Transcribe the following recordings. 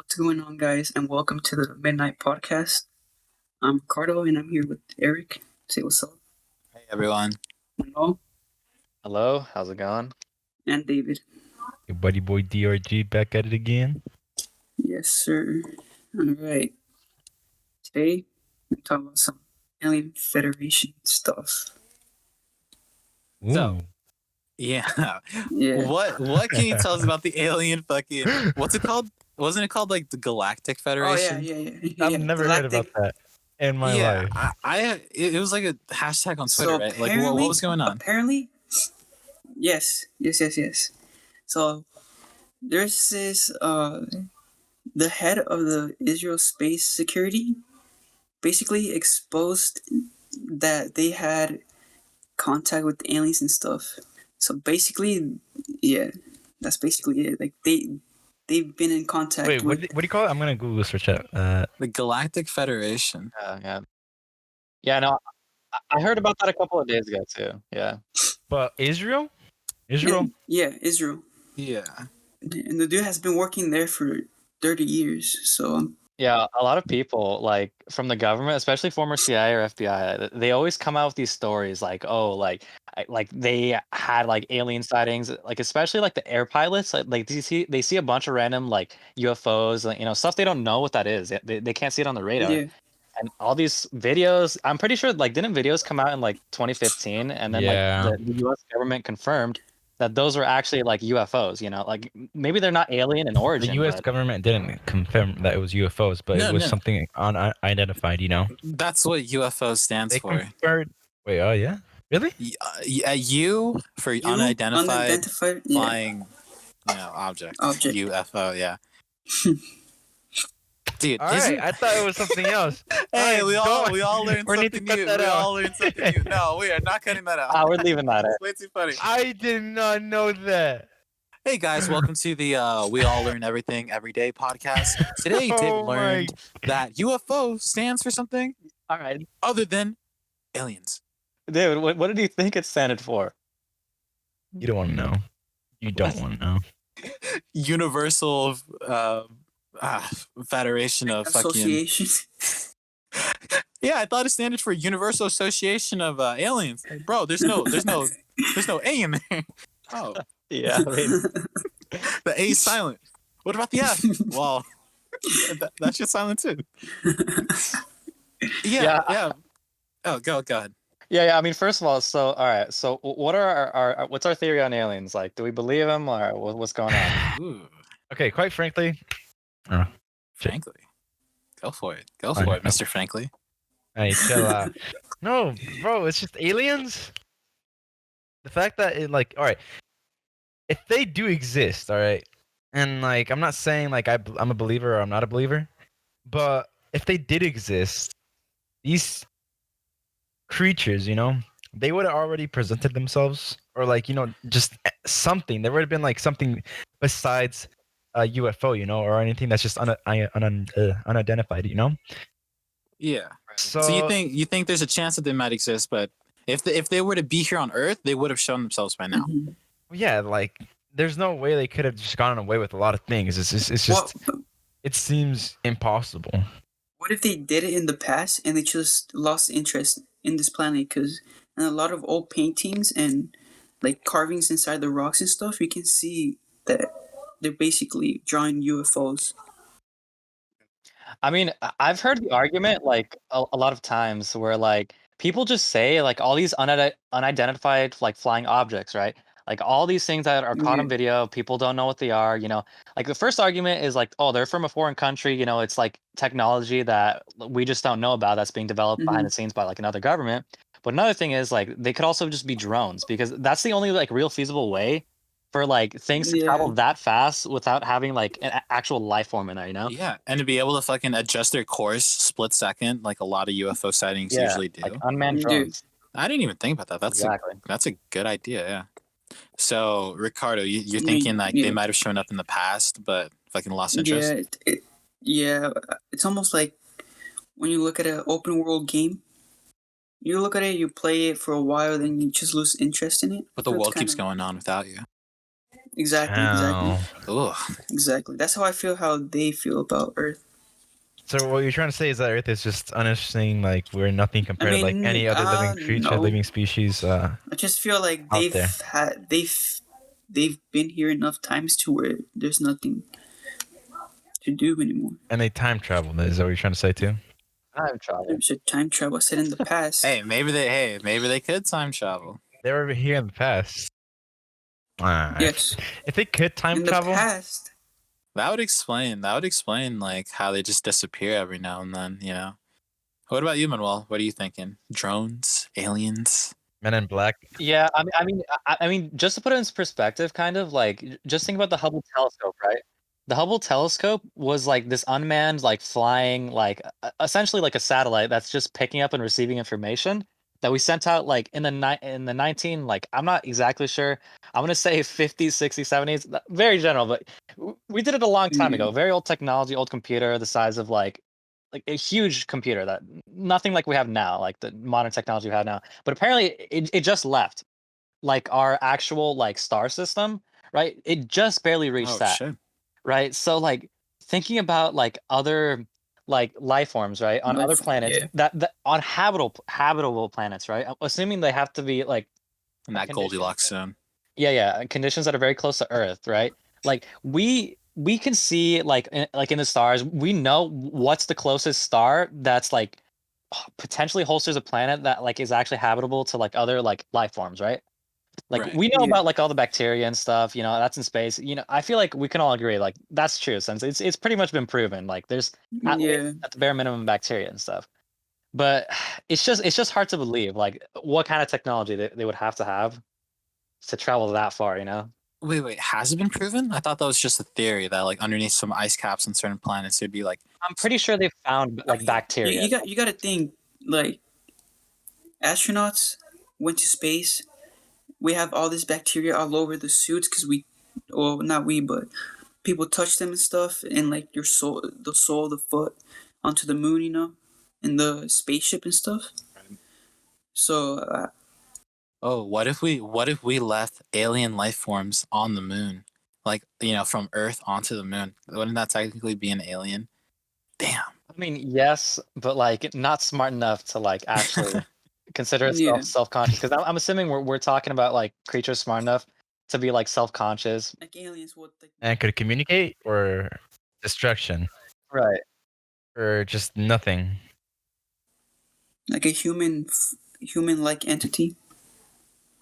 What's going on, guys, and welcome to the Midnight Podcast. I'm Ricardo, and I'm here with Eric. Say what's up. Hey everyone. Manol Hello, how's it going? and David. Your buddy boy DRG back at it again. Yes, sir. All right. Today, we're talking about some Alien Federation stuff. Ooh. So- Yeah. Yeah. What can you tell us about the alien fucking what's it called? Wasn't it called like the Galactic Oh, Federation? yeah. I've never heard about that in my life. It was like a hashtag on Twitter, So right? Like what was going on? Apparently, yes. So, there's this, the head of the Israel Space Security basically exposed that they had contact with the aliens and stuff. So basically, yeah, that's basically it. Like they've been in contact. Wait, with... what do you call it? I'm gonna Google search it. The Galactic Federation. Yeah, no, I heard about that a couple of days ago too. Yeah. But Israel? Yeah, Israel. Yeah. And the dude has been working there for 30 years. So Yeah, a lot of people, like, from the government, especially former CIA or FBI, they always come out with these stories like, oh, like they had like alien sightings, like especially like the air pilots, like they see a bunch of random like UFOs, like, stuff they don't know what that is. They can't see it on the radar. yeah, And all these videos, I'm pretty sure, like, didn't videos come out in like 2015, and then Yeah. like the U.S. government confirmed that those were actually like UFOs. Like maybe they're not alien in The origin. U.S. but- government didn't confirm that it was UFOs, but No, it was no. something unidentified. That's what UFO stands They for. confirmed. Wait, oh yeah, really? U for unidentified yeah. flying object. Object. UFO, yeah. Dude, All right, I thought it was something else. Hey, we all learned We need to something cut new. that We out. all learned something new. No, we are not cutting that out. We're leaving that in. It's way too funny. I did not know that. Hey guys, welcome to the We All Learn Everything Every Day podcast. Today, Dave Oh my- learned that UFO stands for something All right, other than aliens. David, what did you think it standed for? You don't want to know. You don't want to know. Universal Federation of fucking. Association. Yeah, I thought it standed for Universal Association of Aliens. Like, bro, there's no A in there. Oh, Yeah, I mean, the A is silent. What about the F? Well, that shit's silent too. Yeah. Oh, go ahead. yeah. I mean, first of all, so all right. So, what are our what's our theory on aliens? Like, do we believe them, or what's going on? Ooh, Okay, quite frankly, frankly, go for it. Go I for it, know. Mr. Frankly. hey, chill out. No, bro, it's just aliens. The fact that it, like, all right, if they do exist, all right, and like, I'm not saying like I'm a believer or I'm not a believer, but if they did exist, these creatures, they would have already presented themselves, or like, just something. There would have been like something besides a UFO, or anything that's just unidentified, Yeah. So, So you think there's a chance that they might exist, but if they were to be here on Earth, they would have shown themselves by now. Mhm. yeah, like there's no way they could have just gotten away with a lot of things. It's just What, it seems impossible. what if they did it in the past and they just lost interest in this planet? Because in a lot of old paintings and like carvings inside the rocks and stuff, you can see that they're basically drawing UFOs. I mean, I've heard the argument like a lot of times where like people just say like all these unidentified like flying objects, right? Like all these things that are caught on video, people don't know what they are. Like the first argument is like, oh, they're from a foreign country. It's like technology that we just don't know about that's being developed behind the scenes by like another government. But another thing is like they could also just be drones, because that's the only like real feasible way for like things to travel that fast without having like an actual life form in there, Yeah, and to be able to fucking adjust their course split second, like a lot of UFO sightings usually do. Like unmanned Dude. drones. I didn't even think about that. That's Exactly. that's a good idea. Yeah. So Ricardo, you're Yeah, thinking like yeah. they might have shown up in the past, but fucking lost interest. Yeah, it's almost like when you look at an open world game. You look at it, you play it for a while, then you just lose interest in it. But the So it's world keeps kinda- going on without you. Exactly. How? Ugh. Exactly. That's how I feel. How they feel about Earth. So what you're trying to say is that Earth is just uninteresting, like we're nothing I compared to like mean, any other living creature, no. living species I just feel like out there. they've been here enough times to where there's nothing to do anymore. And they time travel. Is that what you're trying to say too? Time travel. I said time travel. I said in the past. Hey, maybe they could time travel. They were here in the past. Yes. If they could time In the travel, past. That would explain like how they just disappear every now and then, you know. What about you, Manuel? What are you thinking? Drones, aliens? Men in Black. Yeah, I mean, just to put it into perspective, kind of like just think about the Hubble telescope, right? The Hubble telescope was like this unmanned, like flying, like essentially like a satellite that's just picking up and receiving information that we sent out like in the 19 like I'm not exactly sure. I'm gonna say 50s, 60s, 70s, very general, but we did it a long time ago. Very old technology, old computer, the size of like a huge computer that nothing like we have now, like the modern technology we have now. But apparently it just left like our actual like star system, right? It just barely reached Oh that, shit. right? So like thinking about like other like life forms, right? On other planets Yeah. that on habitable planets, right? Assuming they have to be like In that conditions Goldilocks that- zone. yeah, conditions that are very close to Earth, right? Like we can see like in the stars, we know what's the closest star that's like potentially holsters a planet that like is actually habitable to like other like life forms, right? Like Right. we know Yeah. about like all the bacteria and stuff, you know, that's in space. You know, I feel like we can all agree like that's true since it's pretty much been proven. Like there's at least Yeah. at the bare minimum bacteria and stuff. But it's just hard to believe like what kind of technology they would have to travel that far, you know? Wait, has it been proven? I thought that was just a theory that like underneath some ice caps on certain planets it'd be like I'm pretty sure they found I like mean, bacteria. you got to think like astronauts went to space. We have all this bacteria all over the suits because well, not we, but people touch them and stuff, and like your the sole of the foot onto the moon, you know, in the spaceship and stuff. So oh, what if we left alien life forms on the moon? Like, you know, from Earth onto the moon. Wouldn't that technically be an alien? Damn. I mean, yes, but like not smart enough to like actually consider yeah, itself self-conscious because I'm assuming we're talking about like creatures smart enough to be like self-conscious. like aliens would like, And could communicate or destruction Right. or just nothing. like a human like entity.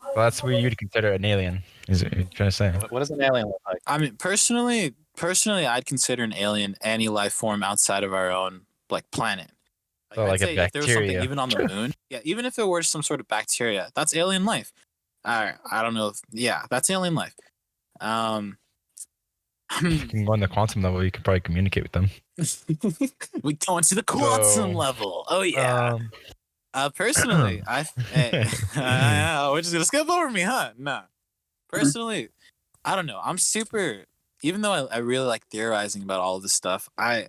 Well, that's what you'd consider an alien. Is it you're trying to say? What does an alien look like? I mean, personally, I'd consider an alien any life form outside of our own like planet. So I'd like a say if there was something bacteria. even on the moon, yeah, even if it were some sort of bacteria, that's alien life. I don't know. Yeah, that's alien life. If you can go on the quantum level, you could probably communicate with them. we go into the quantum So, level. Oh yeah. Personally, we're just gonna skip over me, huh? Nah. Personally, I don't know. I'm super. Even though I really like theorizing about all of this stuff, I'm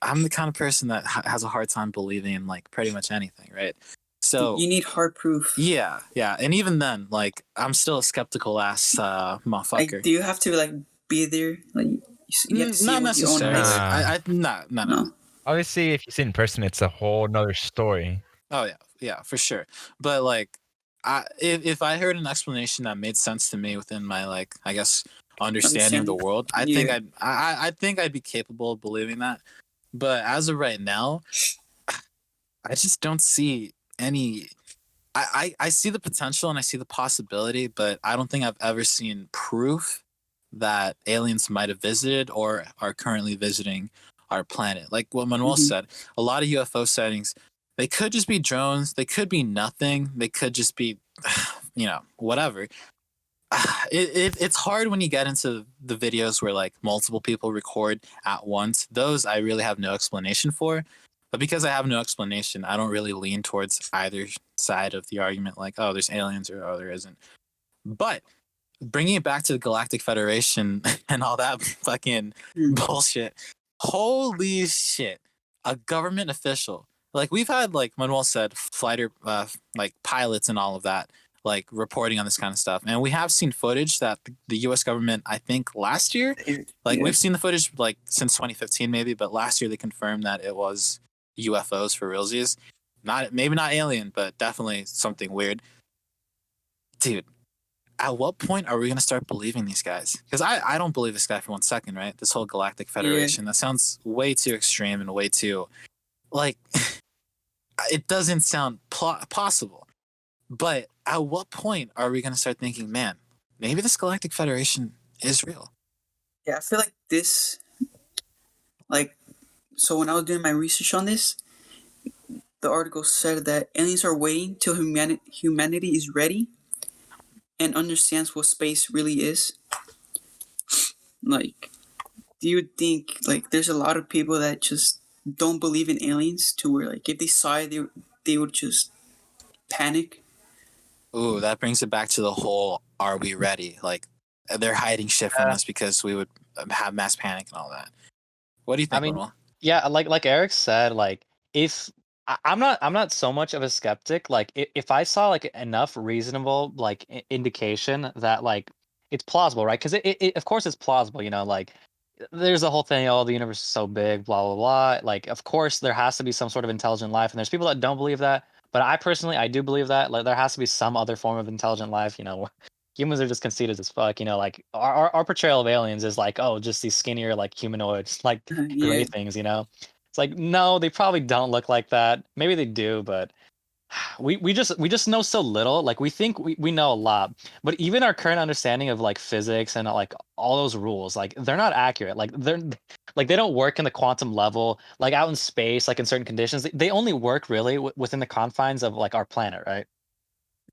the kind of person that has a hard time believing in like pretty much anything, right? So You need hard proof. yeah, and even then, like I'm still a skeptical ass motherfucker. Like, do you have to like be there? Like, you have to see Not it with your own necessarily. eyes. Nah. No. Obviously, if you see it in person, it's a whole nother story. Oh yeah, for sure. But like, if I heard an explanation that made sense to me within my like, I guess understanding of the world, I think Yeah. I think I'd be capable of believing that. But as of right now, I just don't see any. I see the potential and I see the possibility, but I don't think I've ever seen proof that aliens might have visited or are currently visiting our planet. Like what Manuel said, a lot of UFO sightings, they could just be drones, they could be nothing, they could just be, you know, whatever. It's hard when you get into the videos where like multiple people record at once. Those I really have no explanation for. But because I have no explanation, I don't really lean towards either side of the argument, like, oh, there's aliens or oh, there isn't. But bringing it back to the Galactic Federation and all that fucking bullshit, holy shit, a government official. Like, we've had, like Manuel said, fighter, like pilots and all of that like reporting on this kind of stuff. And we have seen footage that the U.S. government, I think last year, like Yeah. we've seen the footage like since 2015 maybe, but last year they confirmed that it was UFOs for realsies. Maybe not alien, but definitely something weird. Dude, at what point are we gonna start believing these guys? Because I don't believe this guy for 1 second, right? This whole Galactic Federation, that sounds way too extreme and way too like it doesn't sound possible. But at what point are we gonna start thinking, man, maybe this Galactic Federation is real? Yeah, I feel like this, like, so when I was doing my research on this, the article said that aliens are waiting till humanity is ready and understands what space really is. Like, do you think, like, there's a lot of people that just don't believe in aliens to where, like, if they saw it, they would just panic? Ooh, that brings it back to the whole "Are we ready?" Like they're hiding shit from Yeah. us because we would have mass panic and all that. What do you I think, mean, Manuel? yeah, like Eric said, like if I'm not so much of a skeptic. Like if I saw like enough reasonable like indication that like it's plausible, right? Because it of course it's plausible, you know, like there's the whole thing, oh, the universe is so big, blah blah blah. Like of course there has to be some sort of intelligent life, and there's people that don't believe that. But I personally I do believe that like there has to be some other form of intelligent life, you know. Humans are just conceited as fuck, you know, like our portrayal of aliens is like, oh, just these skinnier like humanoids, like Yeah, gray things, you know? It's like, no, they probably don't look like that. Maybe they do, but we just know so little. Like we think we know a lot, but even our current understanding of like physics and like all those rules, like they're not accurate. Like they're like they don't work in the quantum level, like out in space, like in certain conditions. They only work really within the confines of like our planet, right?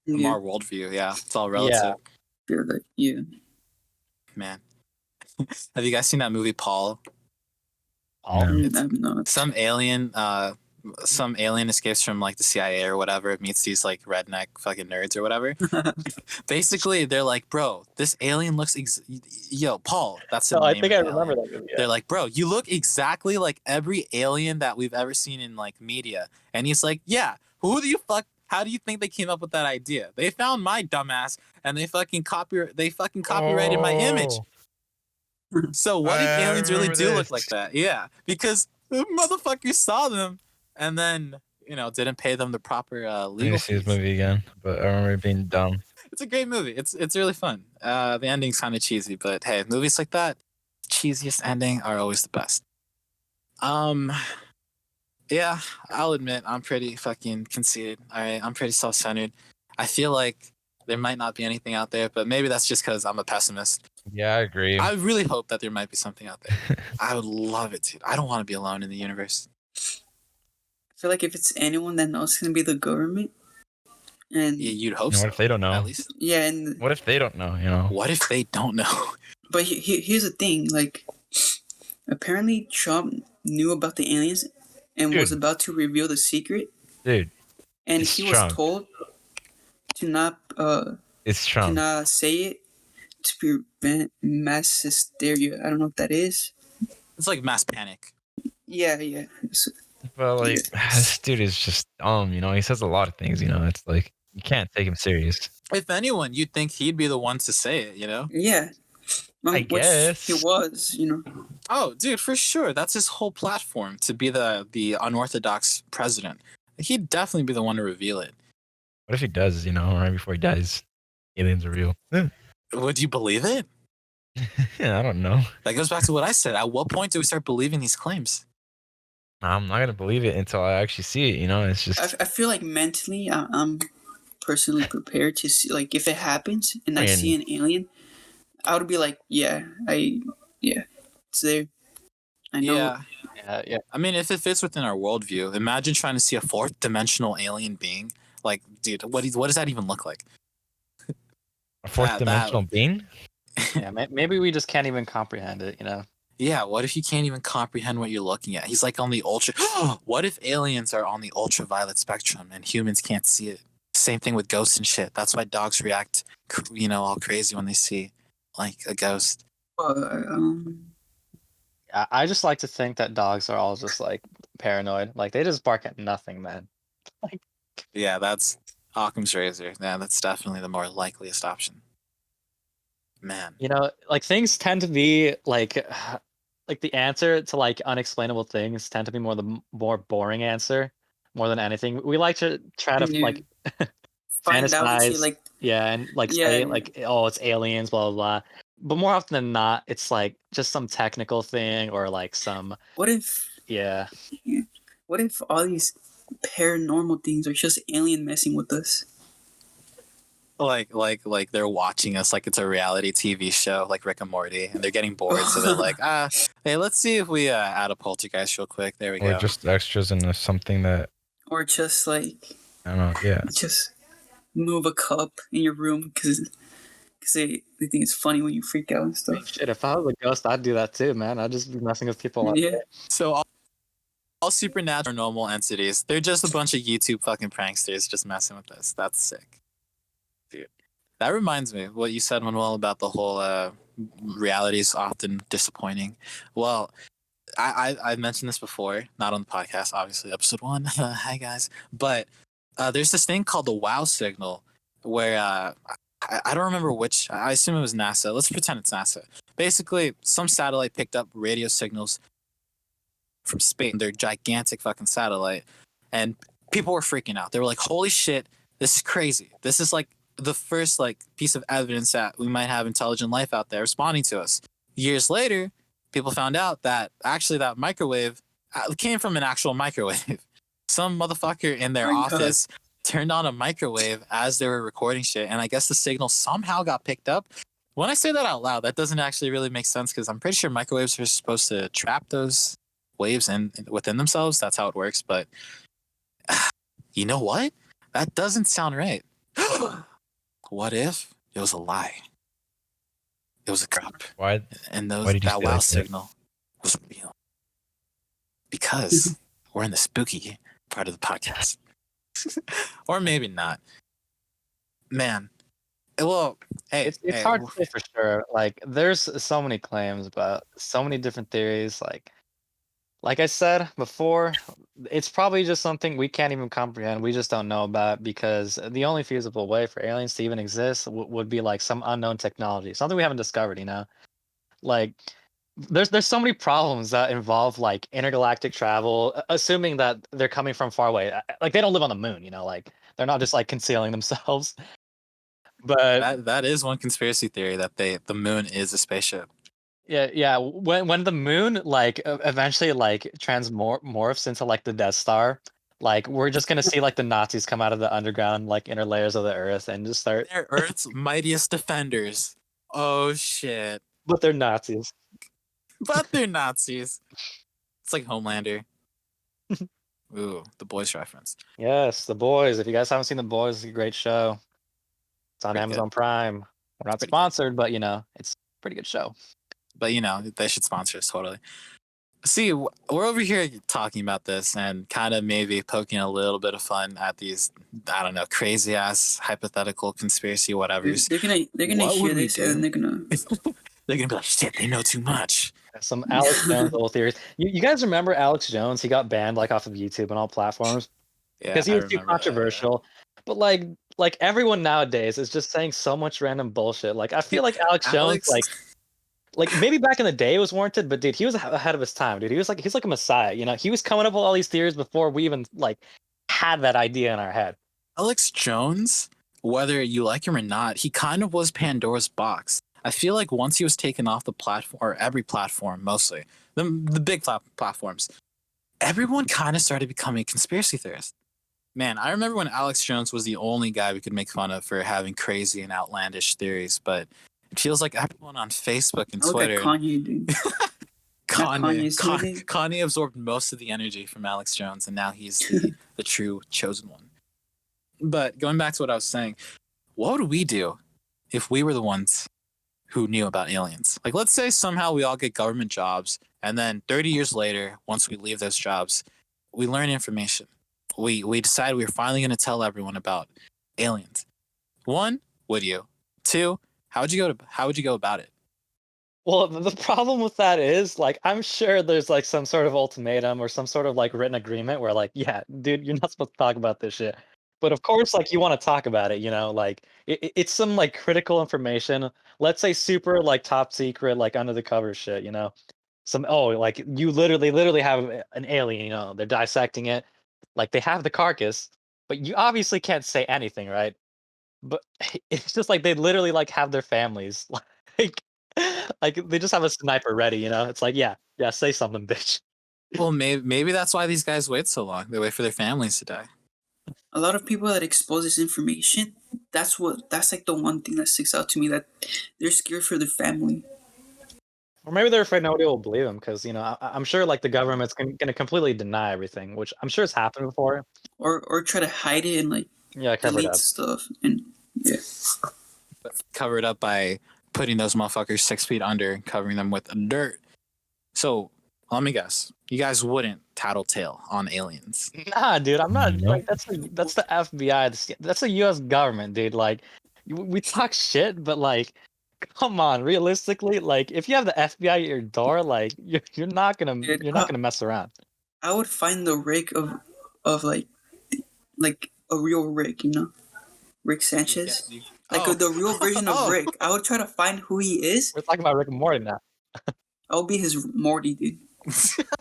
From yeah, our worldview, yeah, it's all Yeah. relative, feel like, yeah. man. Have you guys seen that movie Paul? Paul. No. It's I'm not. some alien escapes from like the CIA or whatever, meets these like redneck fucking nerds or whatever. Basically, they're like, bro, this alien looks yo, Paul, that's the No, I name think of I the remember alien. that movie. They're Yeah. like, bro, you look exactly like every alien that we've ever seen in like media. And he's like, yeah, who do you fuck? How do you think they came up with that idea? They found my dumbass and they fucking copyrighted my image. Oh, So what if I aliens really remember do look this. like that? Yeah, because the motherfuckers saw them and then didn't pay them the proper I need legal to see this fees. movie again, but I remember it being dumb. It's a great movie. It's really fun. The ending's kind of cheesy, but hey, movies like that, cheesiest ending are always the best. Um, yeah, I'll admit I'm pretty fucking conceited. All right, I'm pretty self-centered. I feel like there might not be anything out there, but maybe that's just because I'm a pessimist. Yeah, I agree. I really hope that there might be something out there. I would love it, dude. I don't want to be alone in the universe. I feel like if it's anyone that knows, it's gonna be the government. And Yeah, you'd hope And so. what if they don't know? At least. yeah, and What if they don't know? You know. What if they don't know? but here's the thing, like, apparently Trump knew about the aliens and was Dude. about to reveal the secret, Dude, and It's he was Trump. told to it's Trump. not say it to prevent mass hysteria. I don't know what that is. It's like mass panic. Yeah, yeah. But like, this dude is just dumb. You know, he says a lot of things. You know, it's like you can't take him serious. If anyone, you'd think he'd be the one to say it, you know? Yeah. I Which guess. he was, you know. Oh, dude, for sure. That's his whole platform, to be the unorthodox president. He'd definitely be the one to reveal it. What if he does? You know, right before he dies, aliens are real. Would you believe it? Yeah, I don't know. That goes back to what I said. At what point do we start believing these claims? I'm not gonna believe it until I actually see it. You know, it's just. I feel like mentally, I'm personally prepared to see, like, if it happens and I see an alien, I would be like, yeah, it's there. I know. Yeah. Yeah. I mean, if it fits within our worldview, imagine trying to see a fourth dimensional alien being. Like, dude, what does that even look like? A fourth dimensional being? Yeah. Maybe we just can't even comprehend it, you know? Yeah, what if you can't even comprehend what you're looking at? He's like on the ultra. What if aliens are on the ultraviolet spectrum and humans can't see it? Same thing with ghosts and shit. That's why dogs react, all crazy when they see like a ghost. I just like to think that dogs are all just like paranoid. Like they just bark at nothing, man. Yeah, that's Occam's razor. Yeah, that's definitely the more likeliest option. Man. You know, like things tend to be like the answer to like unexplainable things tend to be more boring answer more than anything. We like to try to Yeah. like Find out shit fantasize, like yeah, and like say yeah. like, oh, it's aliens, blah blah blah. But more often than not, it's like just some technical thing or like some What if yeah. what if all these paranormal things are just alien messing with us? Like they're watching us like it's a reality TV show, like Rick and Morty, and they're getting bored, so they're like, hey, let's see if we add a poltergeist real quick. There we Or go. just extras in something that Or just like I don't know. Yeah. just move a cup in your room because they think it's funny when you freak out and stuff. Shit, if I was a ghost, I'd do that too, man. I'd just be messing with people all Yeah. day. So all supernatural normal entities, they're just a bunch of YouTube fucking pranksters just messing with us. That's sick, dude. That reminds me what you said, Manuel, about the whole reality is often disappointing. Well, I mentioned this before, not on the podcast, obviously, episode 1. Hi guys, but there's this thing called the WOW signal, where I don't remember which. I assume it was NASA. Let's pretend it's NASA. Basically, some satellite picked up radio signals from space. They're gigantic fucking satellite, and people were freaking out. They were like, "Holy shit, this is crazy! This is like the first like piece of evidence that we might have intelligent life out there responding to us." Years later, people found out that actually that microwave came from an actual microwave. Some motherfucker in their My God. office turned on a microwave as they were recording shit, and I guess the signal somehow got picked up. When I say that out loud, that doesn't actually really make sense because I'm pretty sure microwaves are supposed to trap those waves within themselves. That's how it works. But you know what? That doesn't sound right. What if it was a lie? It was a crap, Why? and Why did you that say WOW like that? signal was real because we're in the spooky part of the podcast, or maybe not. Man, well, hey, It's hey, hard to say for sure. Like there's so many claims about so many different theories. Like I said before, it's probably just something we can't even comprehend. We just don't know about because the only feasible way for aliens to even exist would be like some unknown technology, something we haven't discovered. You know, like there's so many problems that involve like intergalactic travel, assuming that they're coming from far away. Like they don't live on the moon. You know, like they're not just like concealing themselves. But that is one conspiracy theory that the moon is a spaceship. yeah. When the moon like eventually like morphs into like the Death Star, like we're just gonna see like the Nazis come out of the underground like inner layers of the Earth and just start. They're Earth's mightiest defenders. Oh shit! But they're Nazis. But they're Nazis. It's like Homelander. Ooh, the boys reference. Yes, The Boys. If you guys haven't seen The Boys, it's a great show. It's on Pretty Amazon good. Prime. We're not Pretty sponsored, but you know it's a pretty good show. But you know, they should sponsor us totally. See, we're over here talking about this and kind of maybe poking a little bit of fun at these, I don't know, crazy ass hypothetical conspiracy whatevers. They're gonna What hear would we this and do? they're gonna They're gonna be like, shit, they know too much. Some Alex Jones little theories. You guys remember Alex Jones? He got banned like off of YouTube and all platforms Yeah, because he I was too remember that. controversial. But like everyone nowadays is just saying so much random bullshit. Like I feel like Alex Jones Alex, like maybe back in the day it was warranted, but dude, he was ahead of his time, dude. He's like a messiah, you know. He was coming up with all these theories before we even like had that idea in our head. Alex Jones, whether you like him or not, he kind of was Pandora's box. I feel like once he was taken off the platform, or every platform mostly, the big platforms, everyone kind of started becoming conspiracy theorists. Man, I remember when Alex Jones was the only guy we could make fun of for having crazy and outlandish theories, but it feels like everyone on Facebook and look at Twitter. Kanye, dude. Kanye absorbed most of the energy from Alex Jones, and now he's the true chosen one. But going back to what I was saying, what would we do if we were the ones who knew about aliens? Like, let's say somehow we all get government jobs, and then 30 years later, once we leave those jobs, we learn information. We decide we're finally going to tell everyone about aliens. One, would you? Two, how would you go about it? Well, the problem with that is like I'm sure there's like some sort of ultimatum or some sort of like written agreement where like, yeah, dude, you're not supposed to talk about this shit. But of course, like, you wanna talk about it, you know, like, it's some, like, critical information, let's say super, like, top secret, like, under the cover shit, you know? Like, you literally have an alien, you know, they're dissecting it, like, they have the carcass, but you obviously can't say anything, right? But it's just like they literally, like, have their families, like they just have a sniper ready, you know? It's like, "Yeah, yeah, say something, bitch." Well, maybe that's why these guys wait so long. They wait for their families to die. A lot of people that expose this information, that's like the one thing that sticks out to me, that they're scared for their family. Or maybe they're afraid nobody will believe them because, you know, I'm sure, like, the government's gonna completely deny everything, which I'm sure it's happened before. Or try to hide it and like Yeah, cover it delete up. stuff, and yeah. But cover it up by putting those motherfuckers 6 feet under and covering them with dirt. So let me guess. You guys wouldn't tattletale on aliens. Nah, dude, I'm not Nope. like, that's the FBI, that's the US government, dude, like, we talk shit, but, like, come on, realistically, like, if you have the FBI at your door, like, Dude, you're not gonna mess around. I would find the Rick of like a real Rick, you know, Rick Sanchez, like Oh. the real version of Oh. Rick. I would try to find who he is. We're talking about Rick and Morty now. I would be his Morty, dude.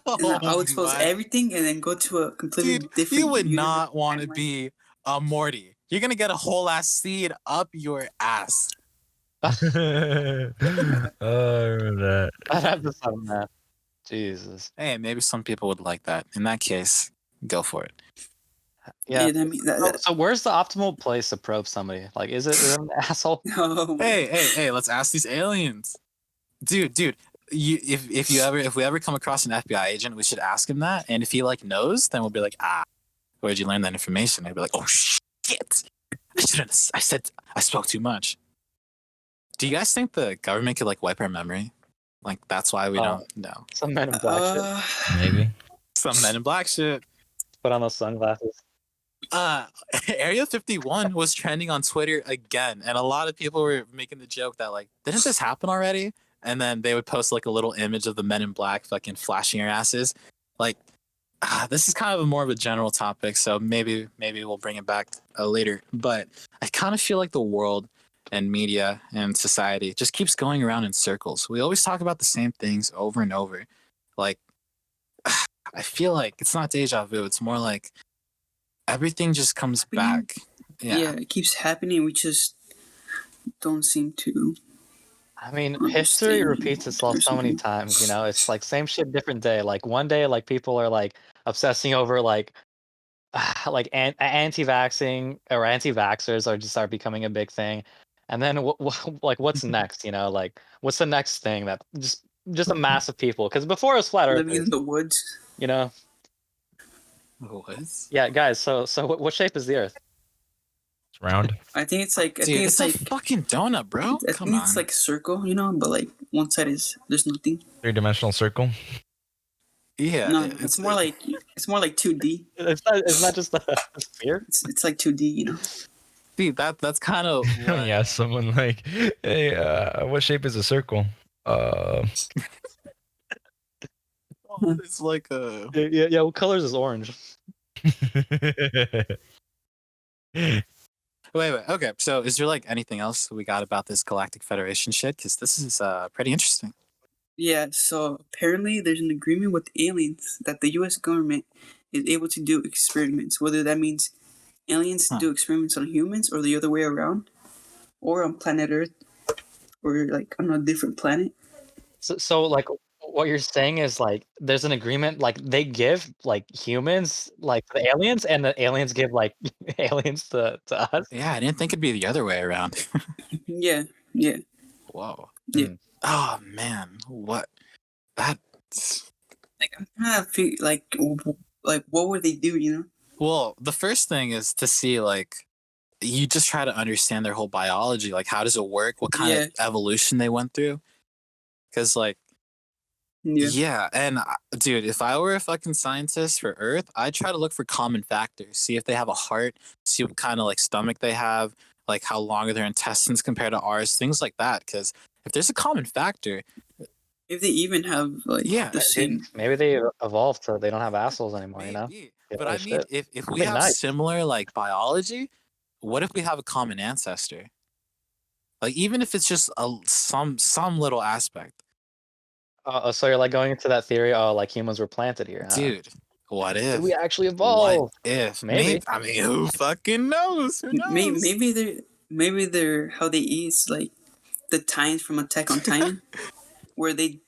And I would expose my- everything and then go to a completely Dude, different. you would universe not want to timeline. be a Morty. You're gonna get a whole ass seed up your ass. Oh, I remember that. That episode, man. Jesus. Hey, maybe some people would like that. In that case, go for it. Yeah. I mean, So where's the optimal place to probe somebody? Like, is it an asshole? oh my Hey, let's ask these aliens. Dude, if we ever come across an FBI agent, we should ask him that. And if he like knows, then we'll be like, where'd you learn that information? I'd be like, oh shit. I spoke too much. Do you guys think the government could like wipe our memory? Like that's why we don't know. Some men in black shit. Maybe. Some men in black shit. Put on those sunglasses. Area 51 was trending on Twitter again, and a lot of people were making the joke that like, didn't this happen already? And then they would post like a little image of the men in black fucking flashing their asses. Like, this is kind of more of a general topic, so maybe we'll bring it back later. But I kind of feel like the world and media and society just keeps going around in circles. We always talk about the same things over and over. Like, I feel like it's not deja vu. It's more like everything just comes back. yeah, it keeps happening. We just don't seem to. I mean, Understand history repeats itself or so many something. times, you know? It's like same shit, different day. Like one day, like people are like obsessing over like anti-vaxxing or anti-vaxxers are just start becoming a big thing. And then like what's next, you know? Like what's the next thing that just a mass of people? Because before it was flat Living in earthers, the woods. you know? What? Yeah, guys. So what shape is the Earth? It's round. I think it's like. I Dude, think it's it's a like. fucking donut, bro. I Come think on. it's like circle, you know, but like one side is there's nothing. 3-dimensional circle. Yeah, No, it's more like 2D. It's not just a sphere. It's like 2D, you know. dude, that's kind of Yeah, someone like, hey, what shape is a circle? it's like a Yeah. What colors is orange? wait. Okay, so is there like anything else we got about this Galactic Federation shit? Because this is pretty interesting. Yeah, so apparently there's an agreement with aliens that the US government is able to do experiments, whether that means aliens do experiments on humans or the other way around, or on planet Earth, or like on a different planet. So like what you're saying is like there's an agreement like they give like humans like to the aliens and the aliens give like aliens to us. Yeah, I didn't think it'd be the other way around. Yeah. Whoa. Yeah. Oh man, what that? Like I'm trying to figure like what would they do, you know? Well, the first thing is to see like you just try to understand their whole biology. Like, how does it work? What kind of evolution they went through? Because like. Yeah, and dude, if I were a fucking scientist for Earth, I'd try to look for common factors, see if they have a heart, see what kind of like stomach they have, like how long are their intestines compared to ours, things like that. Because if there's a common factor, if they even have like Yeah. the same. Maybe they evolved so they don't have assholes anymore. You know. Maybe. Yeah, But I mean, shit. if I we mean, have nice. similar like biology, what if we have a common ancestor? Like even if it's just some little aspect. So you're like going into that theory? Oh, like humans were planted here, huh? Dude, what Did we if? actually What evolve? if? Maybe. I mean, who fucking knows? Who knows? Maybe they're how they eat is like the Titans from Attack on Titan, where they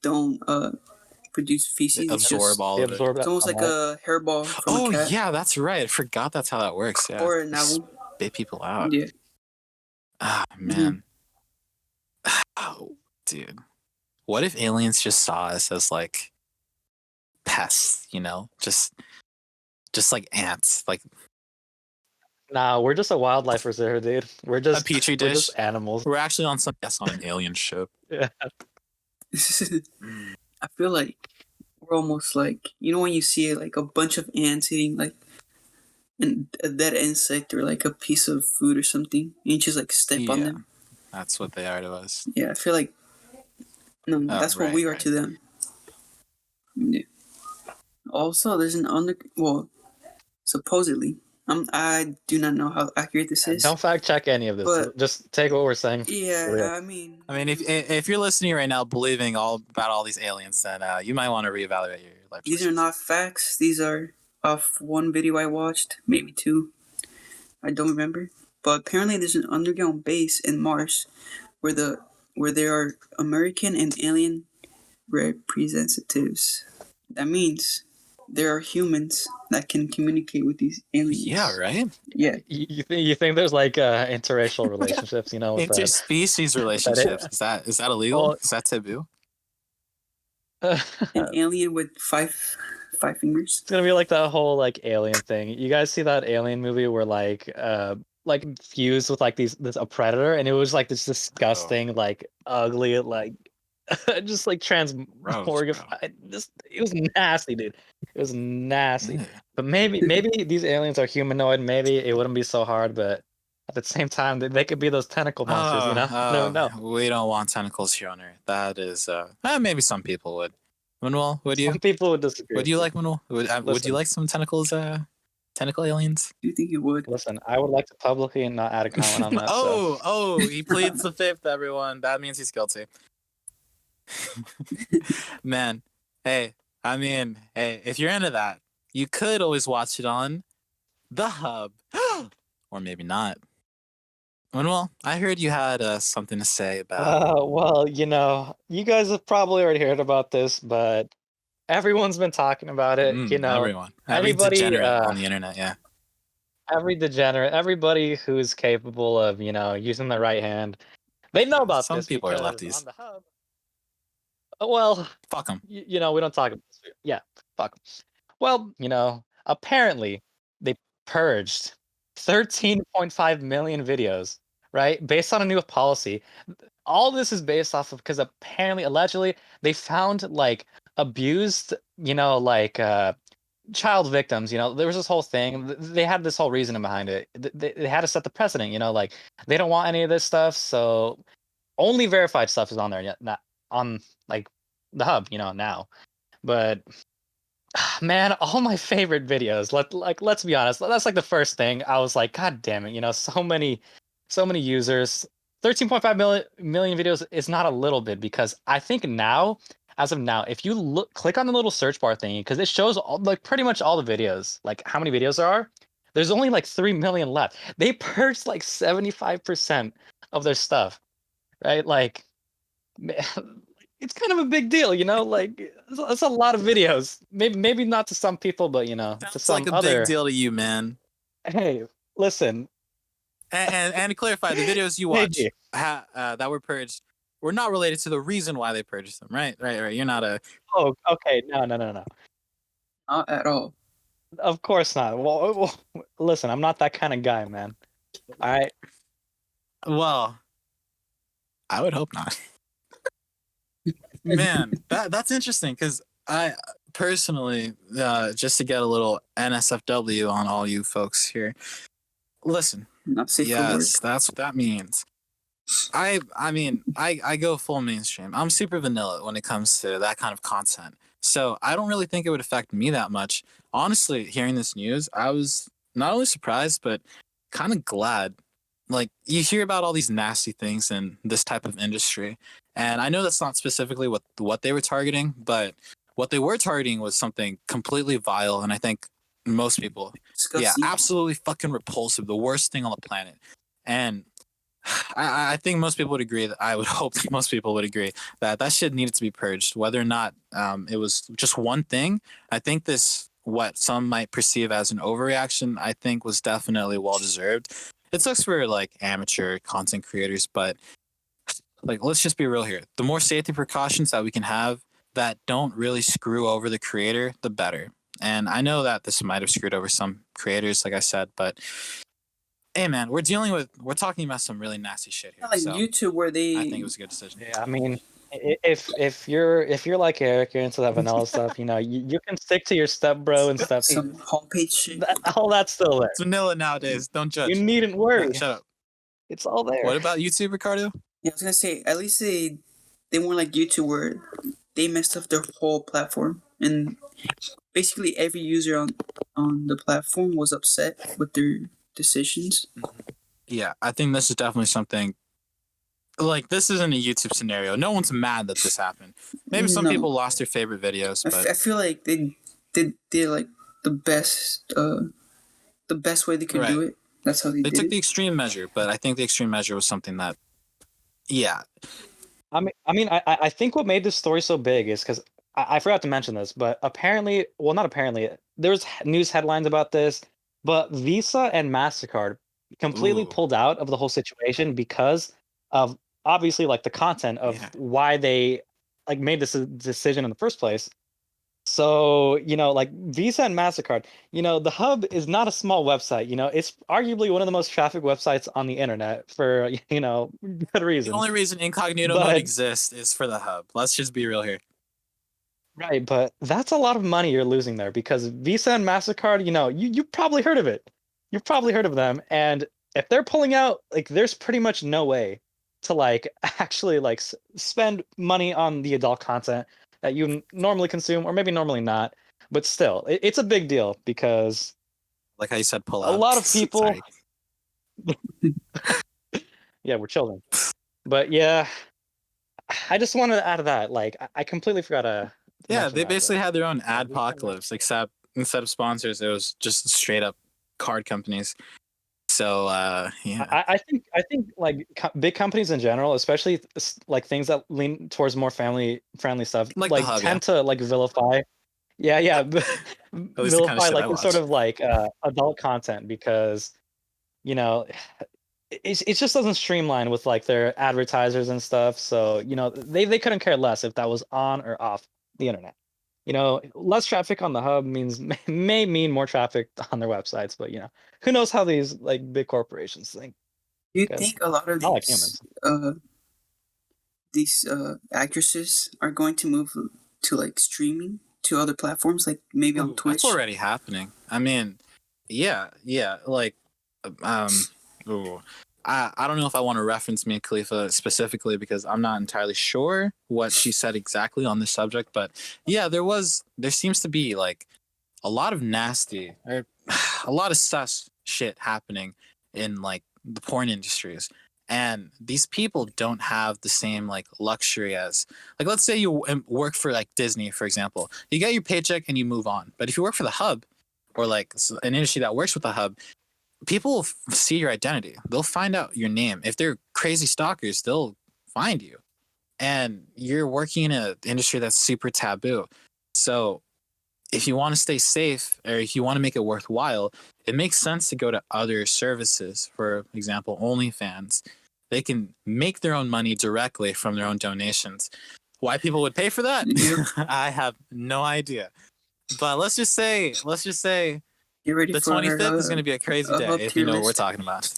don't produce feces. It's Absorb just all They of it. absorb it's that almost like sunlight. a hairball from a Oh cat yeah, that's right. I forgot that's how that works. Yeah, or a just navel. spit people out. Yeah. Ah man. Oh, dude. What if aliens just saw us as like pests? You know, just like ants, like Nah, we're just a wildlife reserve, dude. We're a just petri we're dish. just animals. We're actually on some on an alien ship. Yeah. I feel like we're almost like when you see like a bunch of ants eating like a dead insect or like a piece of food or something, and you just like step on Yeah, them. that's what they are to us. Yeah, I feel like no, Oh, that's what right, we are right. to them. Yeah. Also, there's supposedly, I do not know how accurate this is, Don't fact check any of this. but Just take what we're saying. for yeah, real. I I mean, if you're listening right now, believing all about all these aliens, then you might want to reevaluate your life these choices. are not facts. These are off one video I watched, maybe two. I don't remember. But apparently, there's an underground base in Mars where there are American and alien representatives. That means there are humans that can communicate with these aliens. Yeah, right. Yeah. You think there's like interracial relationships? You know, with that. Interspecies relationships. Is that illegal? Well, Is that taboo? An alien with five fingers. It's gonna be like that whole like alien thing. You guys see that alien movie where like fused with like this a predator, and it was like this disgusting, like ugly, like just like transmorgified. It was nasty, dude. It was nasty. Yeah. But maybe these aliens are humanoid. Maybe it wouldn't be so hard, but at the same time, they could be those tentacle monsters. You know, you never know. We don't want tentacles here on Earth. That is, maybe some people would. Manuel, would you? Some people would disagree. Would you like Manuel? Would you Listen. like some tentacles? Tentacle aliens? Do you think you would? Listen, I would like to publicly not add a comment on that. He pleads the fifth. Everyone, that means he's guilty. Man, hey, I mean, hey, if you're into that, you could always watch it on the Hub, or maybe not. Manuel, I heard you had something to say about. Well, you guys have probably already heard about this, but everyone's been talking about it. Everyone, every anybody, degenerate on the internet, yeah. every degenerate, everybody who's capable of, using the right hand, they know about Some this people are because lefties. on the Hub. Well, Fuck them. we don't talk about this. Yeah, fuck 'em. Well, apparently they purged 13.5 million videos, right? Based on a new policy. All this is based off of because apparently, allegedly, they found like abused, child victims. There was this whole thing. They had this whole reasoning behind it. They had to set the precedent. Like they don't want any of this stuff, so only verified stuff is on there. Not on like the Hub. Now, but man, all my favorite videos. Let's be honest. That's like the first thing I was like, God damn it! So many users. 13.5 million videos is not a little bit because I think now, as of now, if you click on the little search bar thingy, because it shows like pretty much all the videos, like how many videos there are. There's only like 3 million left. They purged like 75% of their stuff, right? Like, it's kind of a big deal, Like it's a lot of videos. Maybe not to some people, but to Sounds some like a other. big deal to you, man. Hey, listen. And to clarify, the videos you watch that were purged were not related to the reason why they purged them, right? Right. You're not a. Oh, okay. No. Not at all. Of course not. Well, listen, I'm not that kind of guy, man. All right. Well, I would hope not. Man, that's interesting because I personally, just to get a little NSFW on all you folks here, listen. Not safe for work. Yes, that's what that means. I mean, I go full mainstream. I'm super vanilla when it comes to that kind of content. So I don't really think it would affect me that much. Honestly, hearing this news, I was not only surprised, but kind of glad. Like, you hear about all these nasty things in this type of industry. And I know that's not specifically what they were targeting, but what they were targeting was something completely vile. And I think most people, yeah, Disgusting. absolutely fucking repulsive, the worst thing on the planet. And I think most people would agree that I would hope that most people would agree that that shit needed to be purged. Whether or not it was just one thing, I think this, what some might perceive as an overreaction, I think was definitely well deserved. It sucks for like amateur content creators, but like, let's just be real here. The more safety precautions that we can have that don't really screw over the creator, the better. And I know that this might have screwed over some creators, like I said, but hey, man, we're talking about some really nasty shit here. Not like So YouTube where I they think it was a good decision. Yeah, I mean, if you're like Eric, you're into that vanilla stuff, you can stick to your step bro and stuff. some homepage shit. All that's still there. It's vanilla nowadays. Don't You judge. needn't worry. Shut up. It's all there. What about YouTube, Ricardo? Yeah, I was gonna say at least they weren't like YouTube where they messed up their whole platform and basically every user on the platform was upset with their decisions. Yeah, I think this is definitely something. Like, this isn't a YouTube scenario. No one's mad that this happened. Maybe some No. people lost their favorite videos, but I feel like they did like the best way they could do Right. it. That's how they they did took it. the extreme measure. But I think the extreme measure was something that, yeah, I think what made this story so big is because I forgot to mention this, but apparently, well, not apparently, there was news headlines about this, but Visa and Mastercard completely Ooh. pulled out of the whole situation because of obviously like the content of Yeah. why they like made this decision in the first place. So, like Visa and Mastercard, the hub is not a small website. It's arguably one of the most trafficked websites on the internet for, good The reasons. only reason incognito But- mode exists is for the hub. Let's just be real here. Right, but that's a lot of money you're losing there because Visa and MasterCard, you probably heard of it. You've probably heard of them. And if they're pulling out, like, there's pretty much no way to, like, actually, like, spend money on the adult content that you normally consume, or maybe normally not. But still, it's a big deal because Like how you said, pull a out. lot of people. Sorry. Yeah, we're children. But yeah, I just wanted to add that. Like, I completely forgot to. Yeah, mention they that, but- basically had their own Yeah, Visa and adpocalypse, except instead of sponsors, it was just straight up card companies. So yeah, I think like big companies in general, especially like things that lean towards more family friendly stuff, Like the hub, tend to like vilify. Yeah, least the kind of vilify shit like I this sort watch. of like adult content because you know it just doesn't streamline with like their advertisers and stuff. So they couldn't care less if that was on or off the internet. Less traffic on the hub means may mean more traffic on their websites, but who knows how these like big corporations think. Do you 'Cause think a lot of not like these actresses are going to move to like streaming to other platforms, like maybe on Ooh, Twitch? that's already happening. I mean, yeah, like, ooh. I don't know if I want to reference Mia Khalifa specifically because I'm not entirely sure what she said exactly on this subject, but yeah, there seems to be like a lot of nasty or a lot of sus shit happening in like the porn industries. And these people don't have the same like luxury as, like, let's say you work for like Disney, for example. You get your paycheck and you move on. But if you work for the hub or like an industry that works with the hub, people will see your identity. They'll find out your name. If they're crazy stalkers, they'll find you. And you're working in an industry that's super taboo. So if you want to stay safe or if you want to make it worthwhile, it makes sense to go to other services. For example, OnlyFans. They can make their own money directly from their own donations. Why people would pay for that? Yeah. I have no idea. But let's just say Get ready the for 25th is going to be a crazy day hub if tier you know what we're list. talking about.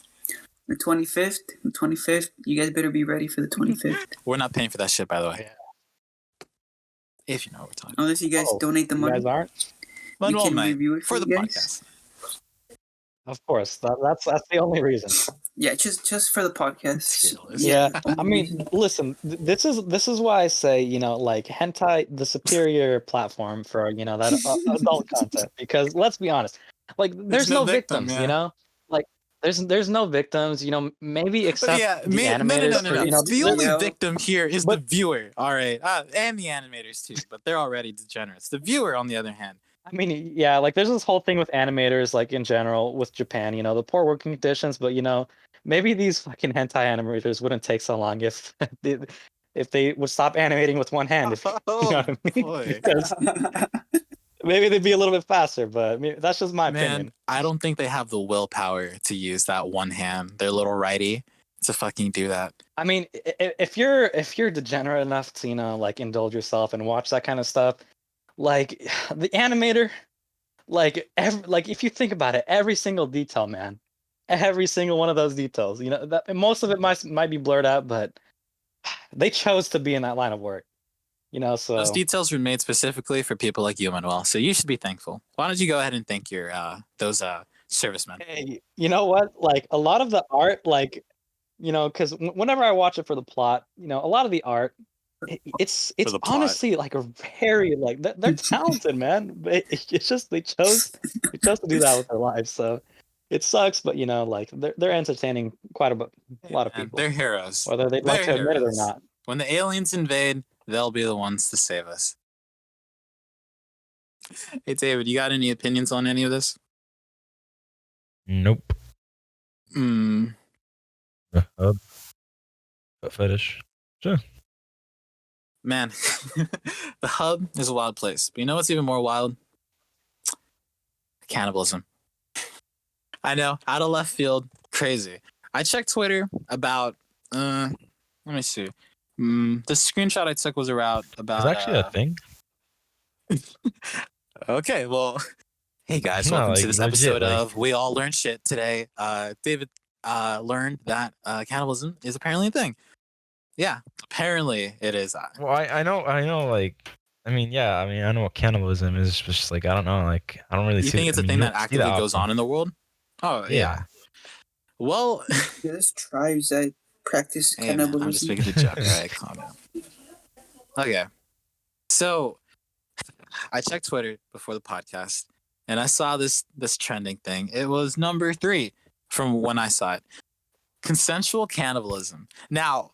The 25th. You guys better be ready for the 25th. We're not paying for that shit, by the way. Yeah. If you know what we're talking Unless you guys Oh, donate the you money. guys aren't? about. we Well, can mate, review it for the you guys. podcast. Of course, that's the only reason. Yeah, just for the podcast. Tier list. Yeah, only I mean, reason. listen, this is why I say, like hentai, the superior platform for, that adult content. Because let's be honest, like There's there's no no victim, victims, yeah. Like there's no victims, maybe But except yeah, the no, no, no, animators no, for, no. The there, only Yeah. victim here is the but viewer. All right, and the animators too. But they're already degenerates. The viewer, on the other hand, I mean, yeah, like there's this whole thing with animators, like in general with Japan, the poor working conditions, but maybe these fucking hentai animators wouldn't take so long if if they would stop animating with one hand, if you know oh what I mean? boy, Because maybe they'd be a little bit faster, but that's just my man, opinion. I don't think they have the willpower to use that one hand, their little righty, to fucking do that. I mean, if you're degenerate enough to like indulge yourself and watch that kind of stuff, like the animator, like if you think about it, every single detail, man, every single one of those details, that and most of it might be blurred out, but they chose to be in that line of work, Those so details were made specifically for people like you, Manuel. So you should be thankful. Why don't you go ahead and thank your those servicemen? hey, you know what? Like a lot of the art, like because whenever I watch it for the plot, a lot of the art, For it's the plot. honestly like a very like they're talented, man. But it's just they chose to do that with their lives, so it sucks. But like they're entertaining quite a Hey lot of man, people, they're heroes. whether they'd like They're to admit it or heroes. not. When the aliens invade, they'll be the ones to save us. Hey David, you got any opinions on any of this? Nope. Hmm. Foot fetish. Sure. Man, the hub is a wild place. But you know what's even more wild? Cannibalism. I know, out of left field, crazy. I checked Twitter about. Let me see. The screenshot I took was around It's about. actually a thing. Okay, well, hey guys, No, welcome to like this legit. episode Like of We All Learn Shit today. David learned that cannibalism is apparently a thing. Yeah, apparently it is. well, I know. Like I mean, yeah. I mean, I know what cannibalism is. Just like I don't know. Like I don't really You see. think it's I a mean, thing you that don't see that actively goes often. on in the world? Oh yeah. Yeah. Well, There's tribes that practice hey man, I'm just cannibalism. making a joke. All right, calm down. Okay, so I checked Twitter before the podcast, and I saw this trending thing. It was number 3 from when I saw it. Consensual cannibalism. Now,